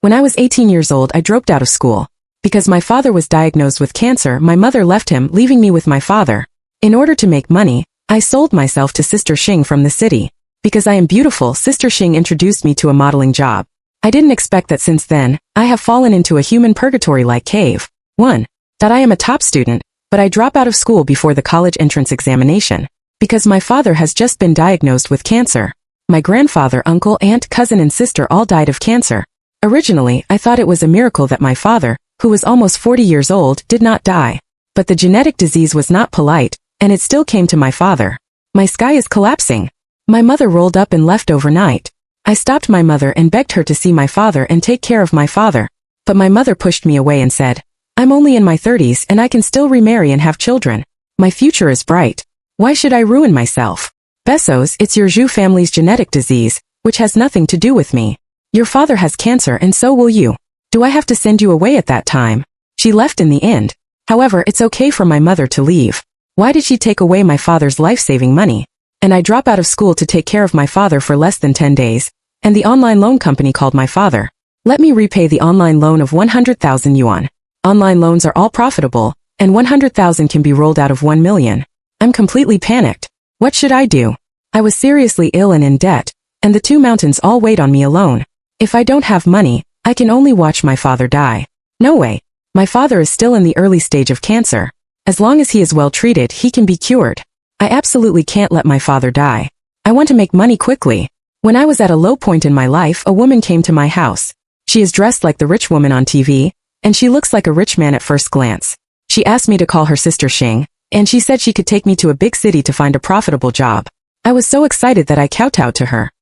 When I was 18 years old, I dropped out of school. Because my father was diagnosed with cancer, my mother left him, leaving me with my father. In order to make money, I sold myself to Sister Xing from the city. Because I am beautiful, Sister Xing introduced me to a modeling job. I didn't expect that since then, I have fallen into a human purgatory-like cave. 1. That I am a top student, but I drop out of school before the college entrance examination. Because my father has just been diagnosed with cancer. My grandfather, uncle, aunt, cousin and sister all died of cancer. Originally, I thought it was a miracle that my father, who was almost 40 years old, did not die. But the genetic disease was not polite, and it still came to my father. My sky is collapsing. My mother rolled up and left overnight. I stopped my mother and begged her to see my father and take care of my father. But my mother pushed me away and said, I'm only in my 30s and I can still remarry and have children. My future is bright. Why should I ruin myself? Besos, it's your Zhu family's genetic disease, which has nothing to do with me. Your father has cancer and so will you. Do I have to send you away at that time? She left in the end. However, it's okay for my mother to leave. Why did she take away my father's life-saving money? And I drop out of school to take care of my father for less than 10 days. And the online loan company called my father. Let me repay the online loan of 100,000 yuan. Online loans are all profitable, and 100,000 can be rolled out of 1 million. I'm completely panicked. What should I do? I was seriously ill and in debt, and the 2 mountains all weighed on me alone. If I don't have money, I can only watch my father die. No way. My father is still in the early stage of cancer. As long as he is well treated, he can be cured. I absolutely can't let my father die. I want to make money quickly. When I was at a low point in my life, a woman came to my house. She is dressed like the rich woman on TV, and she looks like a rich man at first glance. She asked me to call her Sister Xing, and she said she could take me to a big city to find a profitable job. I was so excited that I kowtowed to her.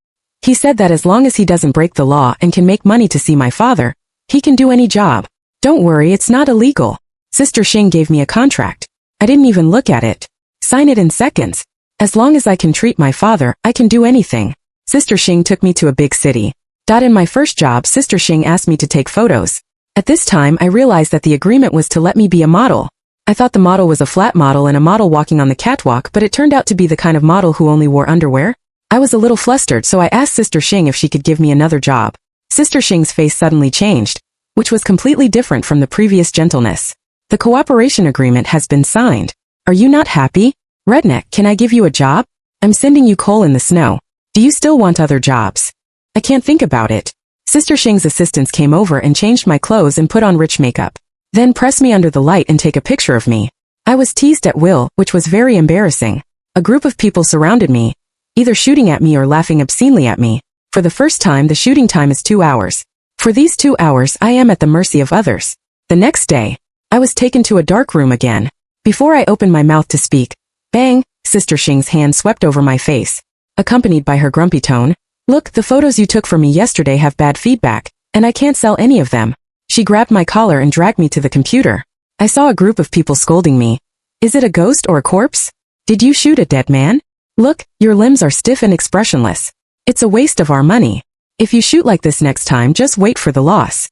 He said that as long as he doesn't break the law and can make money to see my father, he can do any job. Don't worry, it's not illegal. Sister Xing gave me a contract. I didn't even look at it. Sign it in seconds. As long as I can treat my father, I can do anything. Sister Xing took me to a big city. In my first job, Sister Xing asked me to take photos. At this time, I realized that the agreement was to let me be a model. I thought the model was a flat model and a model walking on the catwalk, but it turned out to be the kind of model who only wore underwear. I was a little flustered, so I asked Sister Xing if she could give me another job. Sister Xing's face suddenly changed, which was completely different from the previous gentleness. The cooperation agreement has been signed. Are you not happy? Redneck, can I give you a job? I'm sending you coal in the snow. Do you still want other jobs? I can't think about it. Sister Xing's assistants came over and changed my clothes and put on rich makeup. Then press me under the light and take a picture of me. I was teased at will, which was very embarrassing. A group of people surrounded me, either shooting at me or laughing obscenely at me. For the first time, the shooting time is 2 hours. For these 2 hours, I am at the mercy of others. The next day, I was taken to a dark room again. Before I opened my mouth to speak, bang, Sister Xing's hand swept over my face, accompanied by her grumpy tone. Look, the photos you took for me yesterday have bad feedback, and I can't sell any of them. She grabbed my collar and dragged me to the computer. I saw a group of people scolding me. Is it a ghost or a corpse? Did you shoot a dead man? Look, your limbs are stiff and expressionless. It's a waste of our money. If you shoot like this next time, just wait for the loss.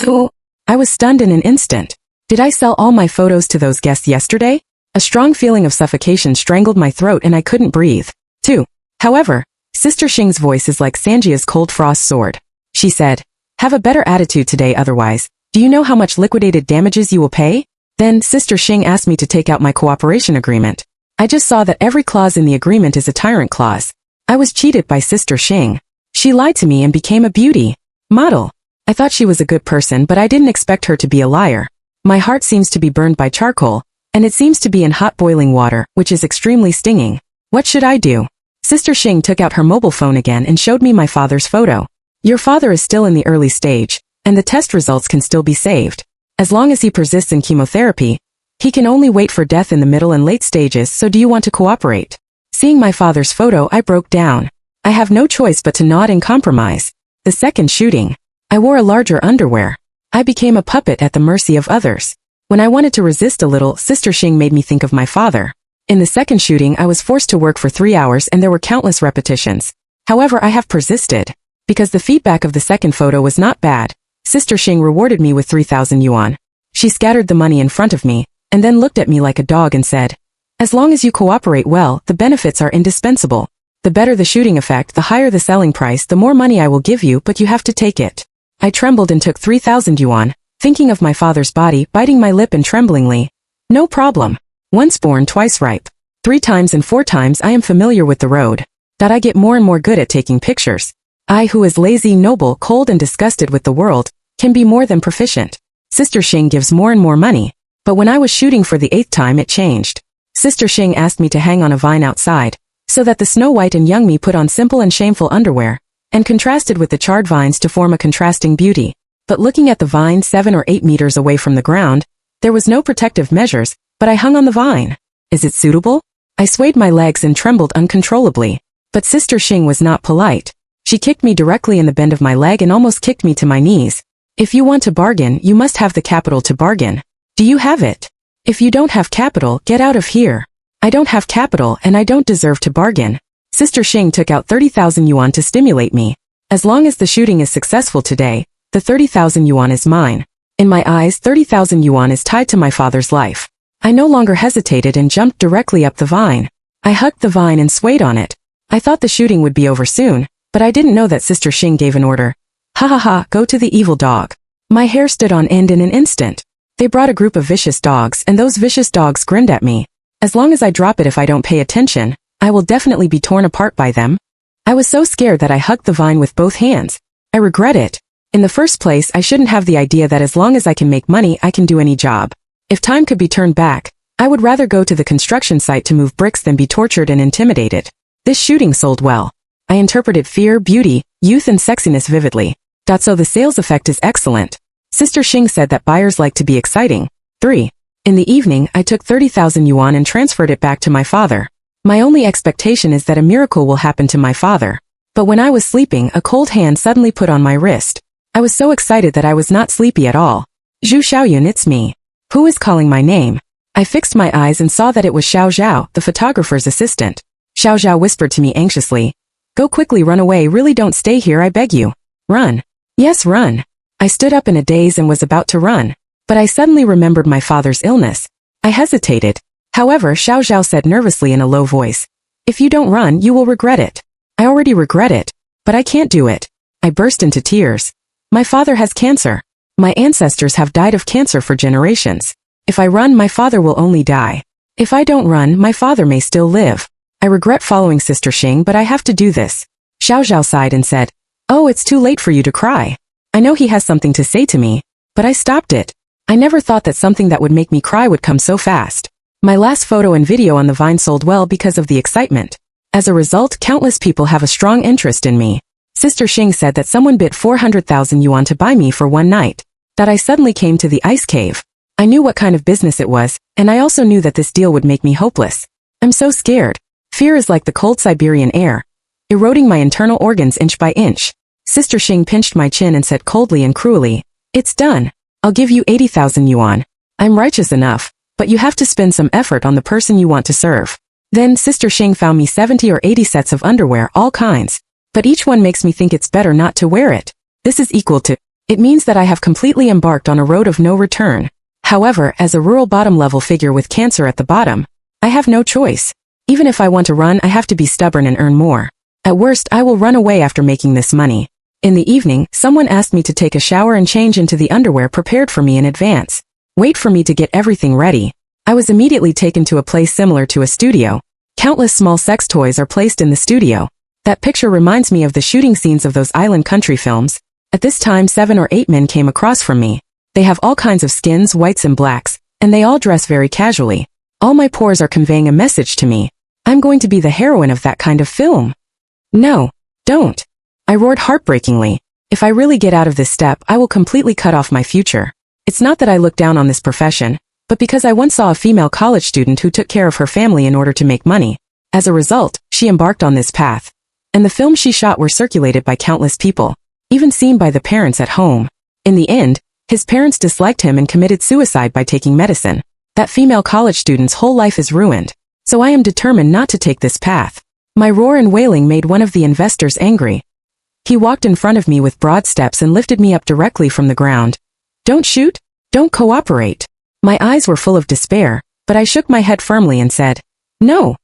Oh, I was stunned in an instant. Did I sell all my photos to those guests yesterday? A strong feeling of suffocation strangled my throat and I couldn't breathe. 2. However, Sister Xing's voice is like Sanjia's cold frost sword. She said, have a better attitude today otherwise. Do you know how much liquidated damages you will pay? Then Sister Xing asked me to take out my cooperation agreement. I just saw that every clause in the agreement is a tyrant clause. I was cheated by Sister Xing. She lied to me and became a beauty model. I thought she was a good person, but I didn't expect her to be a liar. My heart seems to be burned by charcoal, and it seems to be in hot boiling water, which is extremely stinging. What should I do? Sister Xing took out her mobile phone again and showed me my father's photo. Your father is still in the early stage, and the test results can still be saved. As long as he persists in chemotherapy, he can only wait for death in the middle and late stages, so do you want to cooperate? Seeing my father's photo, I broke down. I have no choice but to nod and compromise. The second shooting, I wore a larger underwear. I became a puppet at the mercy of others. When I wanted to resist a little, Sister Xing made me think of my father. In the second shooting, I was forced to work for 3 hours and there were countless repetitions. However, I have persisted. Because the feedback of the second photo was not bad, Sister Xing rewarded me with 3,000 yuan. She scattered the money in front of me, and then looked at me like a dog and said, as long as you cooperate well, the benefits are indispensable. The better the shooting effect, the higher the selling price, the more money I will give you, but you have to take it. I trembled and took 3,000 yuan, thinking of my father's body, biting my lip and tremblingly. No problem. Once born, twice ripe. 3 times and 4 times I am familiar with the road. That I get more and more good at taking pictures. I, who is lazy, noble, cold and disgusted with the world, can be more than proficient. Sister Xing gives more and more money. But when I was shooting for the 8th time it changed. Sister Xing asked me to hang on a vine outside, so that the Snow White and young me put on simple and shameful underwear, and contrasted with the charred vines to form a contrasting beauty. But looking at the vine 7 or 8 meters away from the ground, there was no protective measures, but I hung on the vine. Is it suitable? I swayed my legs and trembled uncontrollably. But Sister Xing was not polite. She kicked me directly in the bend of my leg and almost kicked me to my knees. If you want to bargain, you must have the capital to bargain. Do you have it? If you don't have capital, get out of here. I don't have capital and I don't deserve to bargain. Sister Xing took out 30,000 yuan to stimulate me. As long as the shooting is successful today, the 30,000 yuan is mine. In my eyes, 30,000 yuan is tied to my father's life. I no longer hesitated and jumped directly up the vine. I hugged the vine and swayed on it. I thought the shooting would be over soon, but I didn't know that Sister Xing gave an order. Ha ha ha, go to the evil dog. My hair stood on end in an instant. They brought a group of vicious dogs and those vicious dogs grinned at me. As long as I drop it if I don't pay attention, I will definitely be torn apart by them. I was so scared that I hugged the vine with both hands. I regret it. In the first place, I shouldn't have the idea that as long as I can make money, I can do any job. If time could be turned back, I would rather go to the construction site to move bricks than be tortured and intimidated. This shooting sold well. I interpreted fear, beauty, youth and sexiness vividly. So the sales effect is excellent. Sister Xing said that buyers like to be exciting. 3. In the evening, I took 30,000 yuan and transferred it back to my father. My only expectation is that a miracle will happen to my father. But when I was sleeping, a cold hand suddenly put on my wrist. I was so excited that I was not sleepy at all. Zhu Xiaoyun, it's me. Who is calling my name? I fixed my eyes and saw that it was Xiao Zhao, the photographer's assistant. Xiao Zhao whispered to me anxiously. Go quickly, run away, really don't stay here, I beg you. Run. Yes, run. I stood up in a daze and was about to run. But I suddenly remembered my father's illness. I hesitated. However, Xiao Zhao said nervously in a low voice. If you don't run, you will regret it. I already regret it. But I can't do it. I burst into tears. My father has cancer. My ancestors have died of cancer for generations. If I run, my father will only die. If I don't run, my father may still live. I regret following Sister Xing, but I have to do this. Xiao Zhao sighed and said, Oh, it's too late for you to cry. I know he has something to say to me. But I stopped it. I never thought that something that would make me cry would come so fast. My last photo and video on the Vine sold well because of the excitement. As a result, countless people have a strong interest in me. Sister Xing said that someone bid 400,000 yuan to buy me for one night. That I suddenly came to the ice cave. I knew what kind of business it was, and I also knew that this deal would make me hopeless. I'm so scared. Fear is like the cold Siberian air, eroding my internal organs inch by inch. Sister Xing pinched my chin and said coldly and cruelly, It's done. I'll give you 80,000 yuan. I'm righteous enough, but you have to spend some effort on the person you want to serve. Then Sister Xing found me 70 or 80 sets of underwear, all kinds. But each one makes me think it's better not to wear it. This is equal to, it means that I have completely embarked on a road of no return. However, as a rural bottom-level figure with cancer at the bottom, I have no choice. Even if I want to run, I have to be stubborn and earn more. At worst, I will run away after making this money. In the evening, someone asked me to take a shower and change into the underwear prepared for me in advance. Wait for me to get everything ready. I was immediately taken to a place similar to a studio. Countless small sex toys are placed in the studio. That picture reminds me of the shooting scenes of those island country films. At this time 7 or 8 men came across from me. They have all kinds of skins, whites and blacks, and they all dress very casually. All my pores are conveying a message to me. I'm going to be the heroine of that kind of film. No, don't. I roared heartbreakingly. If I really get out of this step, I will completely cut off my future. It's not that I look down on this profession, but because I once saw a female college student who took care of her family in order to make money. As a result, she embarked on this path. And the films she shot were circulated by countless people, even seen by the parents at home. In the end, his parents disliked him and committed suicide by taking medicine. That female college student's whole life is ruined. So I am determined not to take this path. My roar and wailing made one of the investors angry. He walked in front of me with broad steps and lifted me up directly from the ground. Don't shoot. Don't cooperate. My eyes were full of despair, but I shook my head firmly and said, No.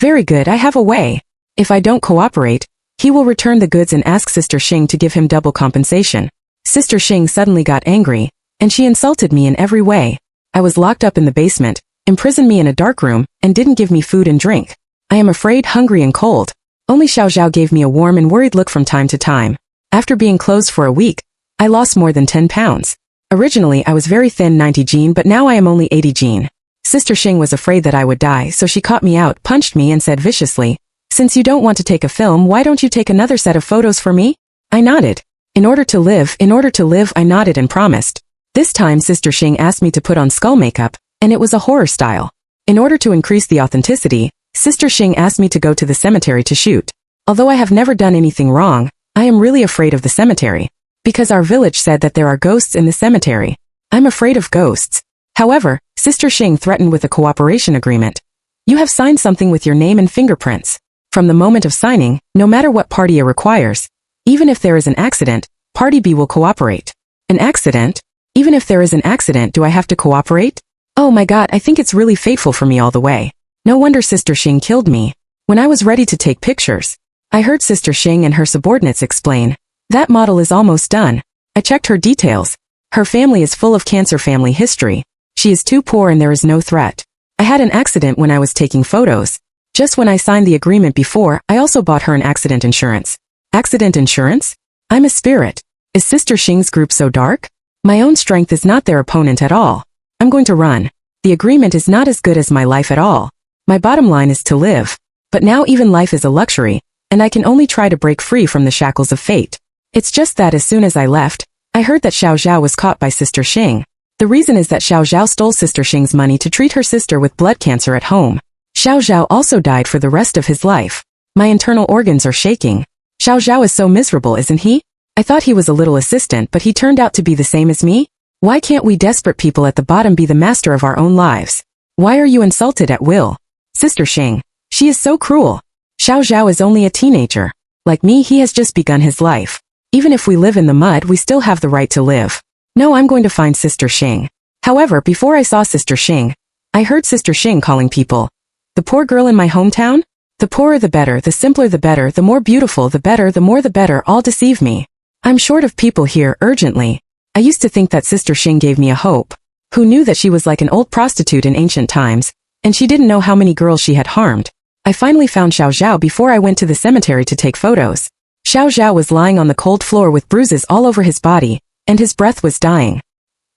Very good, I have a way. If I don't cooperate, He will return the goods and ask Sister Xing to give him double compensation. Sister Xing suddenly got angry, and she insulted me in every way. I was locked up in the basement, imprisoned me in a dark room, and didn't give me food and drink. I am afraid, hungry and cold. Only Xiao Zhao gave me a warm and worried look from time to time. After being closed for a week, I lost more than 10 pounds. Originally I was very thin 90 Jean, but now I am only 80 Jean. Sister Xing was afraid that I would die, so she caught me out, punched me and said viciously, "Since you don't want to take a film, why don't you take another set of photos for me?" I nodded. In order to live, I nodded and promised. This time Sister Xing asked me to put on skull makeup, and it was a horror style. In order to increase the authenticity, Sister Xing asked me to go to the cemetery to shoot. Although I have never done anything wrong, I am really afraid of the cemetery. Because our village said that there are ghosts in the cemetery. I'm afraid of ghosts. However, Sister Xing threatened with a cooperation agreement. You have signed something with your name and fingerprints. From the moment of signing, no matter what party A requires, even if there is an accident, party B will cooperate. An accident? Even if there is an accident, do I have to cooperate? Oh my god, I think it's really fateful for me all the way. No wonder Sister Xing killed me. When I was ready to take pictures, I heard Sister Xing and her subordinates explain, "That model is almost done." I checked her details. Her family is full of cancer family history. She is too poor and there is no threat. I had an accident when I was taking photos. Just when I signed the agreement before, I also bought her an accident insurance. Accident insurance? I'm a spirit. Is Sister Xing's group so dark? My own strength is not their opponent at all. I'm going to run. The agreement is not as good as my life at all. My bottom line is to live. But now even life is a luxury, and I can only try to break free from the shackles of fate. It's just that as soon as I left, I heard that Xiao Zhao was caught by Sister Xing. The reason is that Xiao Zhao stole Sister Xing's money to treat her sister with blood cancer at home. Xiao Zhao also died for the rest of his life. My internal organs are shaking. Xiao Zhao is so miserable, isn't he? I thought he was a little assistant, but he turned out to be the same as me? Why can't we desperate people at the bottom be the master of our own lives? Why are you insulted at will? Sister Xing. She is so cruel. Xiao Zhao is only a teenager. Like me, he has just begun his life. Even if we live in the mud, we still have the right to live. No, I'm going to find Sister Xing. However, before I saw Sister Xing, I heard Sister Xing calling people. The poor girl in my hometown? The poorer the better, the simpler the better, the more beautiful the better, the more the better, all deceive me. I'm short of people here, urgently. I used to think that Sister Xing gave me a hope. Who knew that she was like an old prostitute in ancient times, and she didn't know how many girls she had harmed. I finally found Xiao Zhao before I went to the cemetery to take photos. Xiao Zhao was lying on the cold floor with bruises all over his body, and his breath was dying.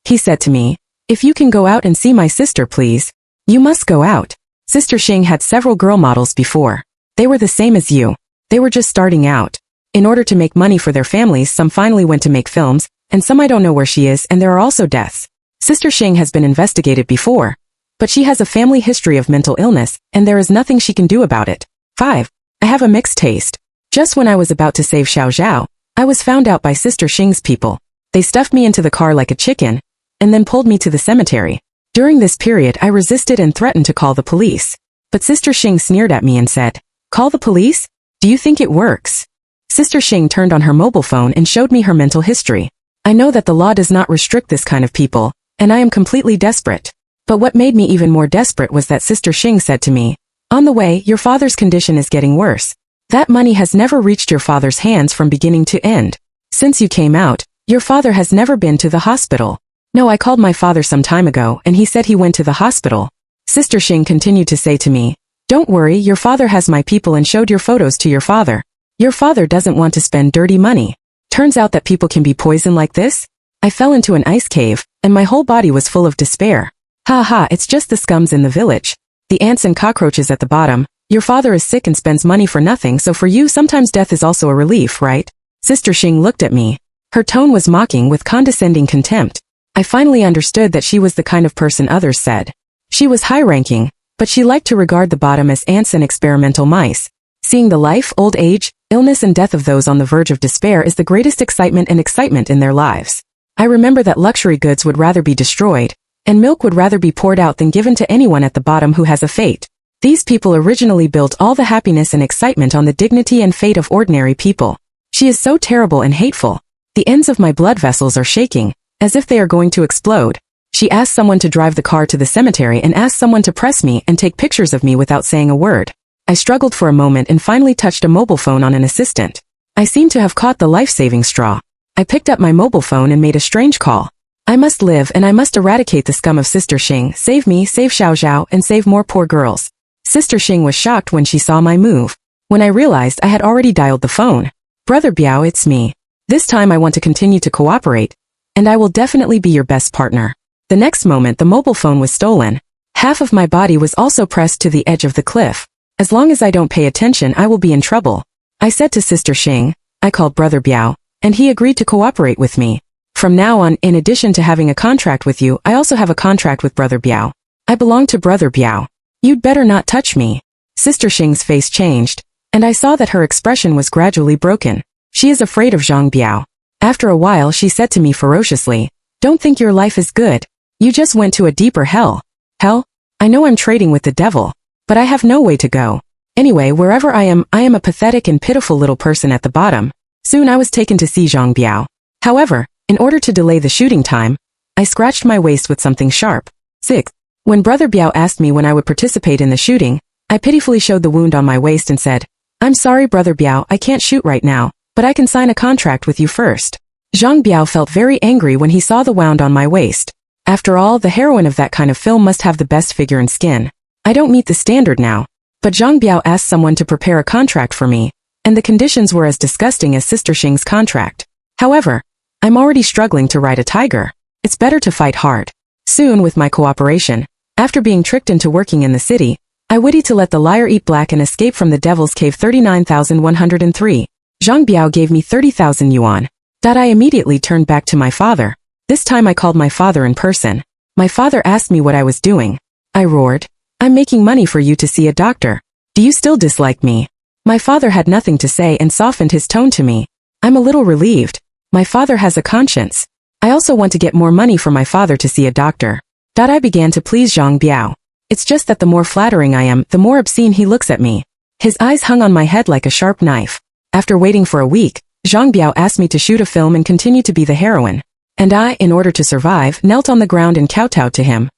He said to me, "If you can go out and see my sister, please." You must go out. Sister Xing had several girl models before. They were the same as you. They were just starting out. In order to make money for their families, some finally went to make films, and some I don't know where she is, and there are also deaths. Sister Xing has been investigated before, but she has a family history of mental illness, and there is nothing she can do about it. 5. I have a mixed taste. Just when I was about to save Xiao Zhao, I was found out by Sister Xing's people. They stuffed me into the car like a chicken, and then pulled me to the cemetery. During this period, I resisted and threatened to call the police. But Sister Xing sneered at me and said, "Call the police? Do you think it works?" Sister Xing turned on her mobile phone and showed me her mental history. I know that the law does not restrict this kind of people, and I am completely desperate. But what made me even more desperate was that Sister Xing said to me, "On the way, your father's condition is getting worse. That money has never reached your father's hands from beginning to end. Since you came out, your father has never been to the hospital." No, I called my father some time ago, and he said he went to the hospital. Sister Xing continued to say to me, "Don't worry, your father has my people," and showed your photos to your father. Your father doesn't want to spend dirty money. Turns out that people can be poisoned like this? I fell into an ice cave, and my whole body was full of despair. Ha ha, it's just the scums in the village. The ants and cockroaches at the bottom. Your father is sick and spends money for nothing, so for you sometimes death is also a relief, right? Sister Xing looked at me. Her tone was mocking with condescending contempt. I finally understood that she was the kind of person others said. She was high-ranking, but she liked to regard the bottom as ants and experimental mice. Seeing the life, old age, illness and death of those on the verge of despair is the greatest excitement in their lives. I remember that luxury goods would rather be destroyed, and milk would rather be poured out than given to anyone at the bottom who has a fate. These people originally built all the happiness and excitement on the dignity and fate of ordinary people. She is so terrible and hateful. The ends of my blood vessels are shaking, as if they are going to explode. She asked someone to drive the car to the cemetery and asked someone to press me and take pictures of me without saying a word. I struggled for a moment and finally touched a mobile phone on an assistant. I seemed to have caught the life-saving straw. I picked up my mobile phone and made a strange call. I must live and I must eradicate the scum of Sister Xing. Save me, save Xiao Xiao, and save more poor girls. Sister Xing was shocked when she saw my move. When I realized I had already dialed the phone. Brother Biao, it's me. This time I want to continue to cooperate, and I will definitely be your best partner. The next moment the mobile phone was stolen. Half of my body was also pressed to the edge of the cliff. As long as I don't pay attention I will be in trouble. I said to Sister Xing. I called Brother Biao, and he agreed to cooperate with me. From now on, in addition to having a contract with you, I also have a contract with Brother Biao. I belong to Brother Biao. You'd better not touch me. Sister Xing's face changed, and I saw that her expression was gradually broken. She is afraid of Zhang Biao. After a while she said to me ferociously, "Don't think your life is good. You just went to a deeper hell." Hell? I know I'm trading with the devil, but I have no way to go. Anyway, wherever I am a pathetic and pitiful little person at the bottom. Soon I was taken to see Zhang Biao. However, in order to delay the shooting time, I scratched my waist with something sharp. 6. When Brother Biao asked me when I would participate in the shooting, I pitifully showed the wound on my waist and said, "I'm sorry Brother Biao, I can't shoot right now, but I can sign a contract with you first." Zhang Biao felt very angry when he saw the wound on my waist. After all, the heroine of that kind of film must have the best figure and skin. I don't meet the standard now. But Zhang Biao asked someone to prepare a contract for me, and the conditions were as disgusting as Sister Xing's contract. However, I'm already struggling to ride a tiger. It's better to fight hard. Soon, with my cooperation, after being tricked into working in the city, I witty to let the liar eat black and escape from the devil's cave. 39,103. Zhang Biao gave me 30,000 yuan. I immediately turned back to my father. This time I called my father in person. My father asked me what I was doing. I roared, "I'm making money for you to see a doctor. Do you still dislike me?" My father had nothing to say and softened his tone to me. I'm a little relieved. My father has a conscience. I also want to get more money for my father to see a doctor. I began to please Zhang Biao. It's just that the more flattering I am, the more obscene he looks at me. His eyes hung on my head like a sharp knife. After waiting for a week, Zhang Biao asked me to shoot a film and continue to be the heroine. And I, in order to survive, knelt on the ground and kowtowed to him.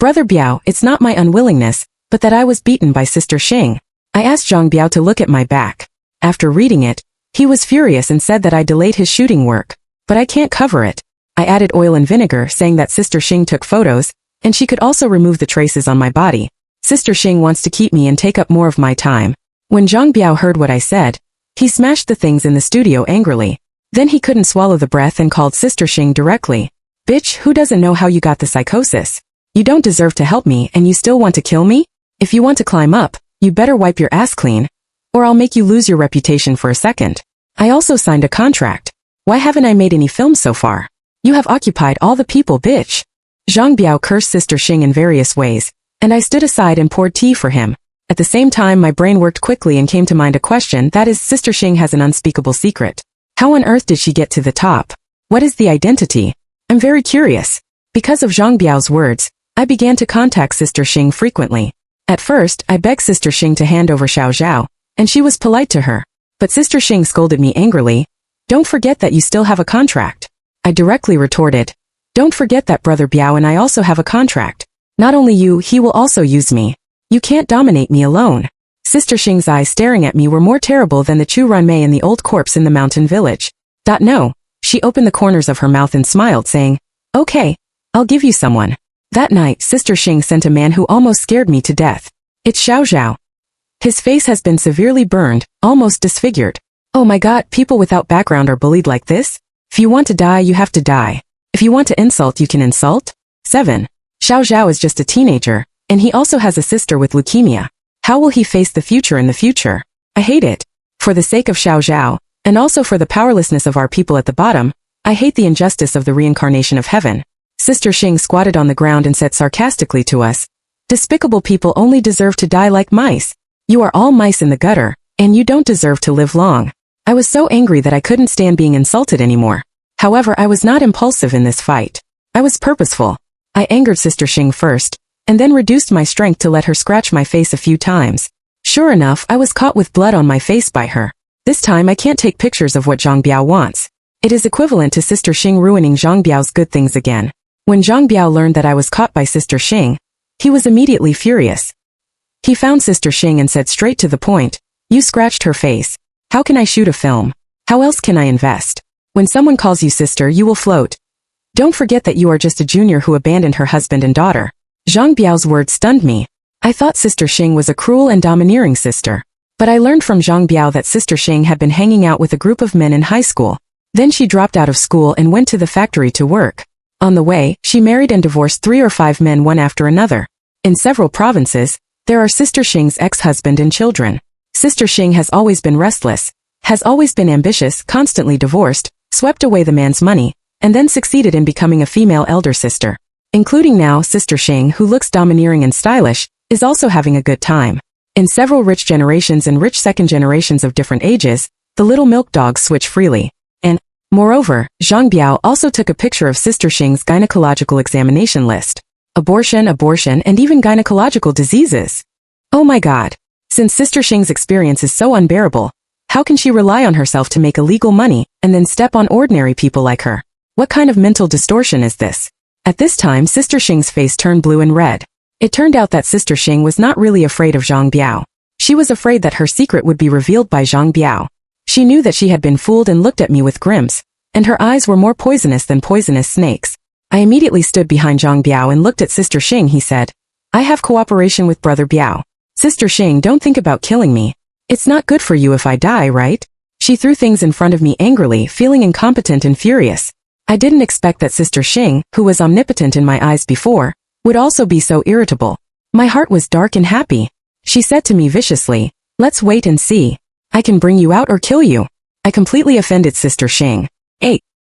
Brother Biao, it's not my unwillingness, but that I was beaten by Sister Xing. I asked Zhang Biao to look at my back. After reading it, he was furious and said that I delayed his shooting work. But I can't cover it. I added oil and vinegar saying that Sister Xing took photos, and she could also remove the traces on my body. Sister Xing wants to keep me and take up more of my time. When Zhang Biao heard what I said, he smashed the things in the studio angrily. Then he couldn't swallow the breath and called Sister Xing directly. "Bitch, who doesn't know how you got the psychosis? You don't deserve to help me and you still want to kill me? If you want to climb up, you better wipe your ass clean, or I'll make you lose your reputation for a second." I also signed a contract. Why haven't I made any films so far? You have occupied all the people, bitch. Zhang Biao cursed Sister Xing in various ways, and I stood aside and poured tea for him. At the same time my brain worked quickly and came to mind a question, that is, Sister Xing has an unspeakable secret. How on earth did she get to the top? What is the identity? I'm very curious. Because of Zhang Biao's words, I began to contact Sister Xing frequently. At first, I begged Sister Xing to hand over Xiao Xiao, and she was polite to her. But Sister Xing scolded me angrily. "Don't forget that you still have a contract." I directly retorted, "Don't forget that Brother Biao and I also have a contract. Not only you, he will also use me. You can't dominate me alone." Sister Xing's eyes staring at me were more terrible than the Chu Ranmei and the old corpse in the mountain village. No. She opened the corners of her mouth and smiled, saying, "Okay, I'll give you someone." That night, Sister Xing sent a man who almost scared me to death. It's Xiao Xiao. His face has been severely burned, almost disfigured. Oh my god, people without background are bullied like this? If you want to die, you have to die. If you want to insult, you can insult? 7. Xiao Xiao is just a teenager, and he also has a sister with leukemia. How will he face the future in the future? I hate it. For the sake of Xiao Xiao, and also for the powerlessness of our people at the bottom, I hate the injustice of the reincarnation of heaven. Sister Xing squatted on the ground and said sarcastically to us, "Despicable people only deserve to die like mice. You are all mice in the gutter, and you don't deserve to live long." I was so angry that I couldn't stand being insulted anymore. However, I was not impulsive in this fight. I was purposeful. I angered Sister Xing first, and then reduced my strength to let her scratch my face a few times. Sure enough, I was caught with blood on my face by her. This time I can't take pictures of what Zhang Biao wants. It is equivalent to Sister Xing ruining Zhang Biao's good things again. When Zhang Biao learned that I was caught by Sister Xing, he was immediately furious. He found Sister Xing and said straight to the point, "You scratched her face. How can I shoot a film? How else can I invest? When someone calls you sister, you will float. Don't forget that you are just a junior who abandoned her husband and daughter." Zhang Biao's words stunned me. I thought Sister Xing was a cruel and domineering sister. But I learned from Zhang Biao that Sister Xing had been hanging out with a group of men in high school. Then she dropped out of school and went to the factory to work. On the way, she married and divorced 3 or 5 men one after another. In several provinces, there are Sister Xing's ex-husband and children. Sister Xing has always been restless, has always been ambitious, constantly divorced, swept away the man's money, and then succeeded in becoming a female elder sister. Including now Sister Xing, who looks domineering and stylish, is also having a good time. In several rich generations and rich second generations of different ages, the little milk dogs switch freely. And, moreover, Zhang Biao also took a picture of Sister Xing's gynecological examination list. Abortion, and even gynecological diseases. Oh my god. Since Sister Xing's experience is so unbearable, how can she rely on herself to make illegal money, and then step on ordinary people like her? What kind of mental distortion is this? At this time Sister Xing's face turned blue and red. It turned out that Sister Xing was not really afraid of Zhang Biao. She was afraid that her secret would be revealed by Zhang Biao. She knew that she had been fooled and looked at me with grimace, and her eyes were more poisonous than poisonous snakes. I immediately stood behind Zhang Biao and looked at Sister Xing. He said, "I have cooperation with Brother Biao. Sister Xing, don't think about killing me. It's not good for you if I die, right?" She threw things in front of me angrily, feeling incompetent and furious. I didn't expect that Sister Xing, who was omnipotent in my eyes before, would also be so irritable. My heart was dark and happy. She said to me viciously, "Let's wait and see. I can bring you out or kill you." I completely offended Sister Xing.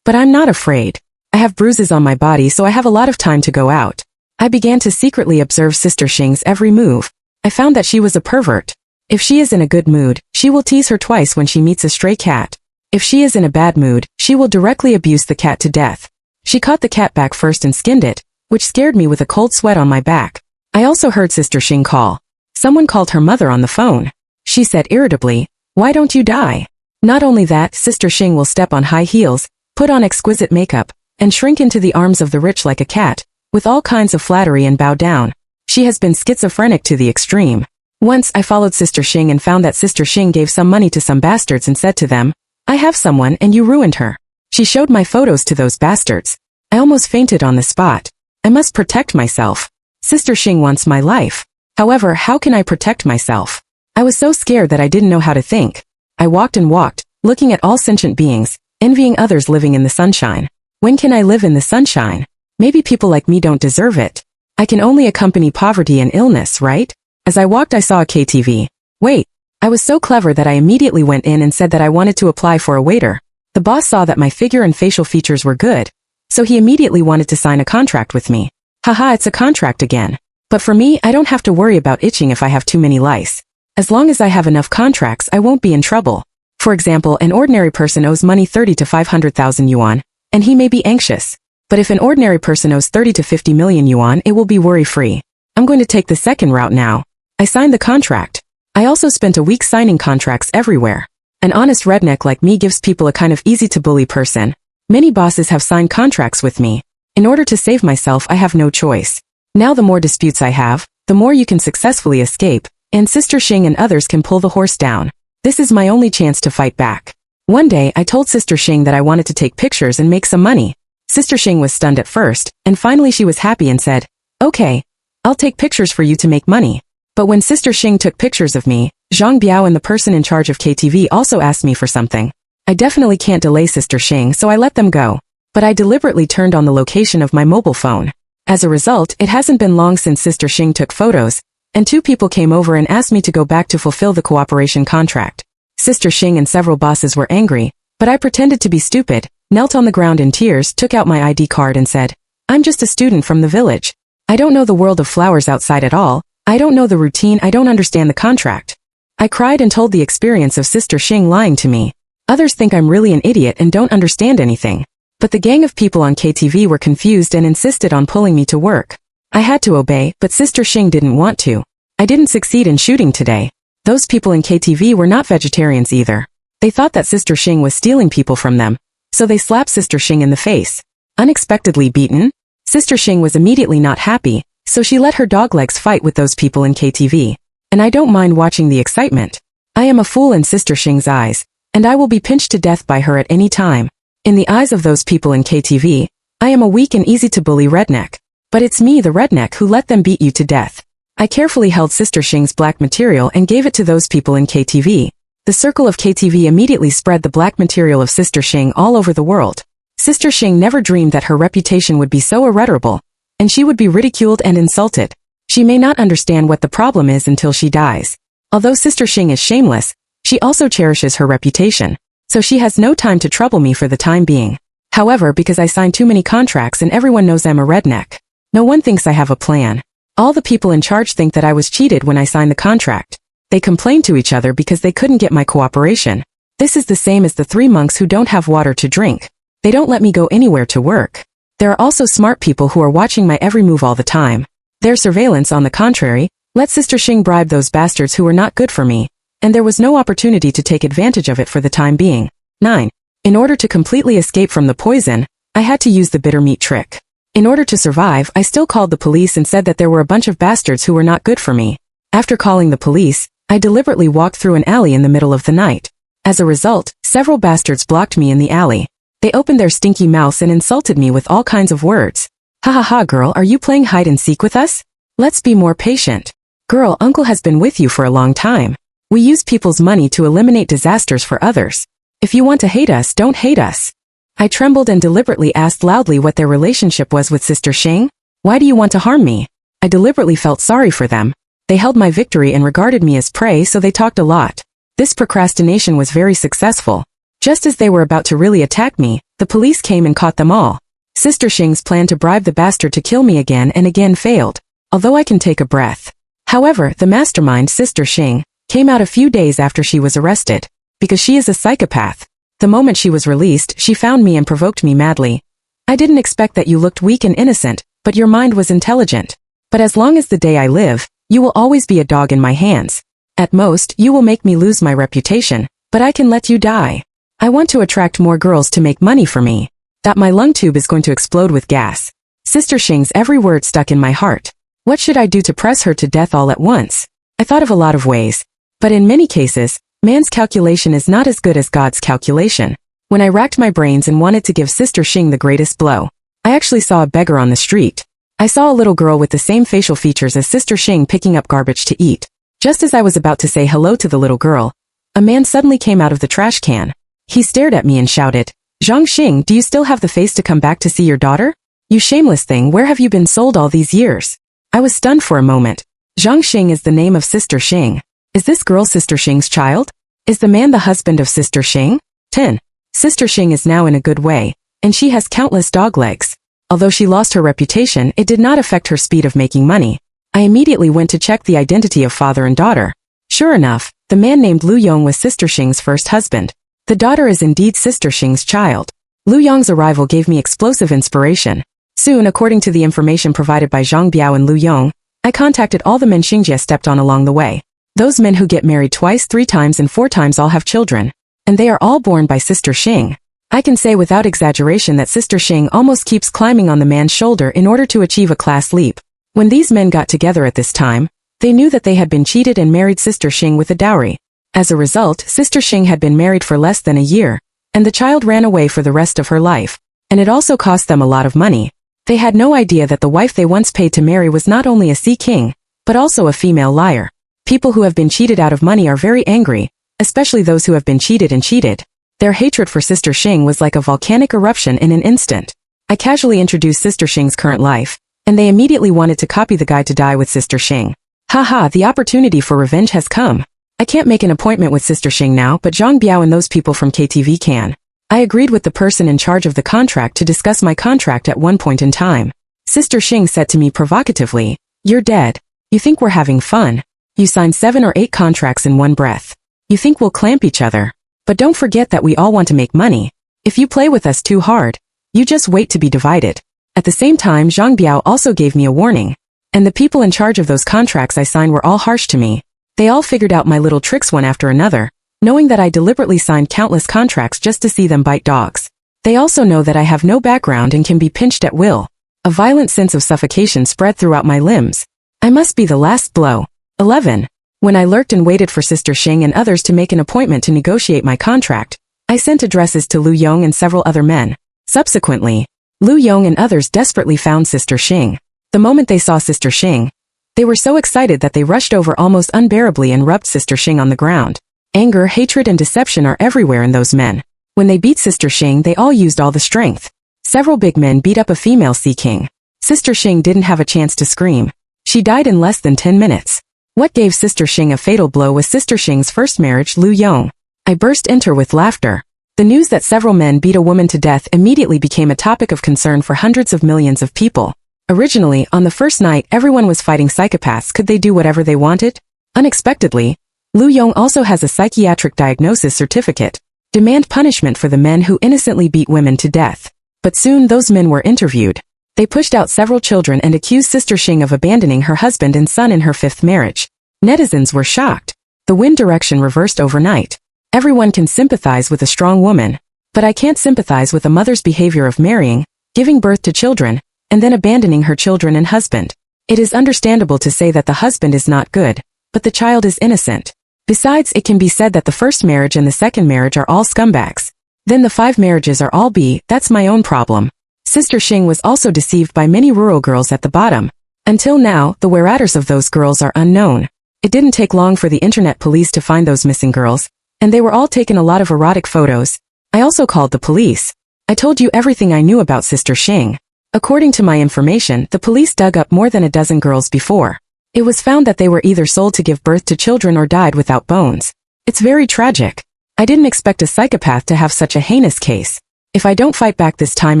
But I'm not afraid. I have bruises on my body, so I have a lot of time to go out. I began to secretly observe Sister Xing's every move. I found that she was a pervert. If she is in a good mood, she will tease her twice when she meets a stray cat. If she is in a bad mood, she will directly abuse the cat to death. She caught the cat back first and skinned it, which scared me with a cold sweat on my back. I also heard Sister Xing call. Someone called her mother on the phone. She said irritably, "Why don't you die?" Not only that, Sister Xing will step on high heels, put on exquisite makeup, and shrink into the arms of the rich like a cat, with all kinds of flattery and bow down. She has been schizophrenic to the extreme. Once I followed Sister Xing and found that Sister Xing gave some money to some bastards and said to them, "I have someone and you ruined her." She showed my photos to those bastards. I almost fainted on the spot. I must protect myself. Sister Xing wants my life. However, how can I protect myself? I was so scared that I didn't know how to think. I walked and walked, looking at all sentient beings, envying others living in the sunshine. When can I live in the sunshine? Maybe people like me don't deserve it. I can only accompany poverty and illness, right? As I walked I saw a KTV. Wait. I was so clever that I immediately went in and said that I wanted to apply for a waiter. The boss saw that my figure and facial features were good, so he immediately wanted to sign a contract with me. Haha, it's a contract again. But for me, I don't have to worry about itching if I have too many lice. As long as I have enough contracts, I won't be in trouble. For example, an ordinary person owes money 30 to 500,000 yuan, and he may be anxious. But if an ordinary person owes 30 to 50 million yuan, it will be worry-free. I'm going to take the second route now. I signed the contract. I also spent a week signing contracts everywhere. An honest redneck like me gives people a kind of easy-to-bully person. Many bosses have signed contracts with me. In order to save myself, I have no choice. Now the more disputes I have, the more you can successfully escape, and Sister Xing and others can pull the horse down. This is my only chance to fight back. One day, I told Sister Xing that I wanted to take pictures and make some money. Sister Xing was stunned at first, and finally she was happy and said, "Okay, I'll take pictures for you to make money." But when Sister Xing took pictures of me, Zhang Biao and the person in charge of KTV also asked me for something. I definitely can't delay Sister Xing, so I let them go. But I deliberately turned on the location of my mobile phone. As a result, it hasn't been long since Sister Xing took photos, and 2 people came over and asked me to go back to fulfill the cooperation contract. Sister Xing and several bosses were angry, but I pretended to be stupid, knelt on the ground in tears, took out my ID card and said, "I'm just a student from the village. I don't know the world of flowers outside at all. I don't know the routine, I don't understand the contract." I cried and told the experience of Sister Xing lying to me. Others think I'm really an idiot and don't understand anything. But the gang of people on KTV were confused and insisted on pulling me to work. I had to obey, but Sister Xing didn't want to. I didn't succeed in shooting today. Those people in KTV were not vegetarians either. They thought that Sister Xing was stealing people from them, so they slapped Sister Xing in the face. Unexpectedly beaten, Sister Xing was immediately not happy, so she let her dog legs fight with those people in KTV. and I don't mind watching the excitement. I am a fool in Sister Xing's eyes, and I will be pinched to death by her at any time. In the eyes of those people in KTV, I am a weak and easy-to-bully redneck. But it's me, the redneck, who let them beat you to death. I carefully held Sister Xing's black material and gave it to those people in KTV. The circle of KTV immediately spread the black material of Sister Xing all over the world. Sister Xing never dreamed that her reputation would be so irreparable, and she would be ridiculed and insulted. She may not understand what the problem is until she dies. Although Sister Xing is shameless, she also cherishes her reputation, so she has no time to trouble me for the time being. However, because I signed too many contracts and everyone knows I'm a redneck, no one thinks I have a plan. All the people in charge think that I was cheated when I signed the contract. They complain to each other because they couldn't get my cooperation. This is the same as the 3 monks who don't have water to drink. They don't let me go anywhere to work. There are also smart people who are watching my every move all the time. Their surveillance, on the contrary, let Sister Xing bribe those bastards who were not good for me, and there was no opportunity to take advantage of it for the time being. 9. In order to completely escape from the poison, I had to use the bitter meat trick. In order to survive, I still called the police and said that there were a bunch of bastards who were not good for me. After calling the police, I deliberately walked through an alley in the middle of the night. As a result, several bastards blocked me in the alley. They opened their stinky mouths and insulted me with all kinds of words. Ha ha ha, girl, are you playing hide and seek with us? Let's be more patient. Girl, uncle has been with you for a long time. We use people's money to eliminate disasters for others. If you want to hate us, don't hate us. I trembled and deliberately asked loudly what their relationship was with Sister Xing. Why do you want to harm me? I deliberately felt sorry for them. They held my victory and regarded me as prey, so they talked a lot. This procrastination was very successful. Just as they were about to really attack me, the police came and caught them all. Sister Xing's plan to bribe the bastard to kill me again and again failed, although I can take a breath. However, the mastermind, Sister Xing, came out a few days after she was arrested. Because she is a psychopath. The moment she was released, she found me and provoked me madly. I didn't expect that you looked weak and innocent, but your mind was intelligent. But as long as the day I live, you will always be a dog in my hands. At most, you will make me lose my reputation, but I can let you die. I want to attract more girls to make money for me. That my lung tube is going to explode with gas. Sister Xing's every word stuck in my heart. What should I do to press her to death all at once? I thought of a lot of ways. But in many cases, man's calculation is not as good as God's calculation. When I racked my brains and wanted to give Sister Xing the greatest blow, I actually saw a beggar on the street. I saw a little girl with the same facial features as Sister Xing picking up garbage to eat. Just as I was about to say hello to the little girl, a man suddenly came out of the trash can. He stared at me and shouted, "Zhang Xing, do you still have the face to come back to see your daughter? You shameless thing, where have you been sold all these years?" I was stunned for a moment. Zhang Xing is the name of Sister Xing. Is this girl Sister Xing's child? Is the man the husband of Sister Xing? 10. Sister Xing is now in a good way, and she has countless dog legs. Although she lost her reputation, it did not affect her speed of making money. I immediately went to check the identity of father and daughter. Sure enough, the man named Lu Yong was Sister Xing's first husband. The daughter is indeed Sister Xing's child. Lu Yong's arrival gave me explosive inspiration. Soon, according to the information provided by Zhang Biao and Lu Yong, I contacted all the men Xingjie stepped on along the way. Those men who get married twice, 3 times and 4 times all have children. And they are all born by Sister Xing. I can say without exaggeration that Sister Xing almost keeps climbing on the man's shoulder in order to achieve a class leap. When these men got together at this time, they knew that they had been cheated and married Sister Xing with a dowry. As a result, Sister Xing had been married for less than a year, and the child ran away for the rest of her life. And it also cost them a lot of money. They had no idea that the wife they once paid to marry was not only a sea king, but also a female liar. People who have been cheated out of money are very angry, especially those who have been cheated and cheated. Their hatred for Sister Xing was like a volcanic eruption in an instant. I casually introduced Sister Xing's current life, and they immediately wanted to copy the guide to die with Sister Xing. Haha, the opportunity for revenge has come. I can't make an appointment with Sister Xing now, but Zhang Biao and those people from KTV can. I agreed with the person in charge of the contract to discuss my contract at one point in time. Sister Xing said to me provocatively, "You're dead. You think we're having fun? You signed 7 or 8 contracts in one breath. You think we'll clamp each other? But don't forget that we all want to make money. If you play with us too hard, you just wait to be divided." At the same time, Zhang Biao also gave me a warning. And the people in charge of those contracts I signed were all harsh to me. They all figured out my little tricks one after another, knowing that I deliberately signed countless contracts just to see them bite dogs. They also know that I have no background and can be pinched at will. A violent sense of suffocation spread throughout my limbs. I must be the last blow. 11. When I lurked and waited for Sister Xing and others to make an appointment to negotiate my contract, I sent addresses to Lu Yong and several other men. Subsequently, Lu Yong and others desperately found Sister Xing. The moment they saw Sister Xing, they were so excited that they rushed over almost unbearably and rubbed Sister Xing on the ground. Anger, hatred and deception are everywhere in those men. When they beat Sister Xing, they all used all the strength. Several big men beat up a female sea king. Sister Xing didn't have a chance to scream. She died in less than 10 minutes. What gave Sister Xing a fatal blow was Sister Xing's first marriage, Lu Yong. I burst into her with laughter. The news that several men beat a woman to death immediately became a topic of concern for hundreds of millions of people. Originally, on the first night, everyone was fighting psychopaths. Could they do whatever they wanted? Unexpectedly, Lu Yong also has a psychiatric diagnosis certificate. Demand punishment for the men who innocently beat women to death. But soon those men were interviewed. They pushed out several children and accused Sister Xing of abandoning her husband and son in her fifth marriage. Netizens were shocked. The wind direction reversed overnight. Everyone can sympathize with a strong woman, but I can't sympathize with a mother's behavior of marrying, giving birth to children, and then abandoning her children and husband. It is understandable to say that the husband is not good, but the child is innocent. Besides, it can be said that the first marriage and the second marriage are all scumbags. Then the 5 marriages are all B. That's my own problem. Sister Xing was also deceived by many rural girls at the bottom. Until now, the whereabouts of those girls are unknown. It didn't take long for the internet police to find those missing girls, and they were all taken a lot of erotic photos. I also called the police. I told you everything I knew about Sister Xing. According to my information, the police dug up more than a dozen girls before. It was found that they were either sold to give birth to children or died without bones. It's very tragic. I didn't expect a psychopath to have such a heinous case. If I don't fight back this time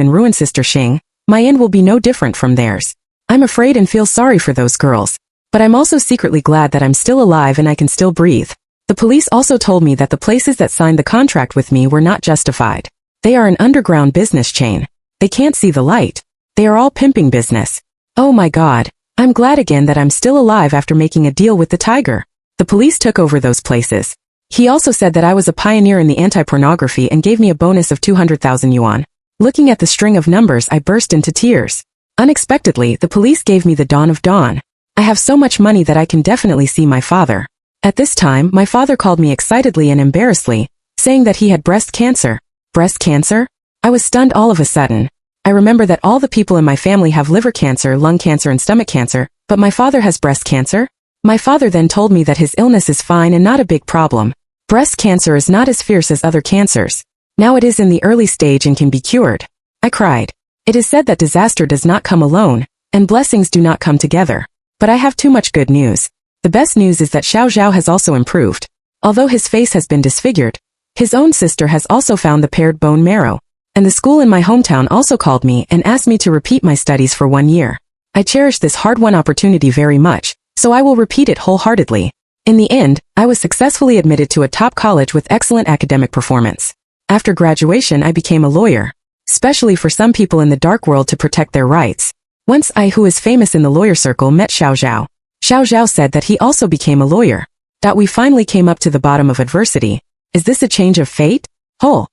and ruin Sister Xing, my end will be no different from theirs. I'm afraid and feel sorry for those girls. But I'm also secretly glad that I'm still alive and I can still breathe. The police also told me that the places that signed the contract with me were not justified. They are an underground business chain. They can't see the light. They are all pimping business. Oh my God. I'm glad again that I'm still alive after making a deal with the tiger. The police took over those places. He also said that I was a pioneer in the anti-pornography and gave me a bonus of 200,000 yuan. Looking at the string of numbers, I burst into tears. Unexpectedly, the police gave me the dawn of dawn. I have so much money that I can definitely see my father. At this time, my father called me excitedly and embarrassedly, saying that he had breast cancer. Breast cancer? I was stunned all of a sudden. I remember that all the people in my family have liver cancer, lung cancer and stomach cancer, but my father has breast cancer? My father then told me that his illness is fine and not a big problem. Breast cancer is not as fierce as other cancers. Now it is in the early stage and can be cured. I cried. It is said that disaster does not come alone, and blessings do not come together. But I have too much good news. The best news is that Xiao Zhao has also improved. Although his face has been disfigured, his own sister has also found the paired bone marrow. And the school in my hometown also called me and asked me to repeat my studies for 1 year. I cherish this hard-won opportunity very much, so I will repeat it wholeheartedly. In the end, I was successfully admitted to a top college with excellent academic performance. After graduation, I became a lawyer, especially for some people in the dark world to protect their rights. Once I, who is famous in the lawyer circle, met Xiao Zhao. Xiao Zhao said that he also became a lawyer. That we finally came up to the bottom of adversity. Is this a change of fate? Whole.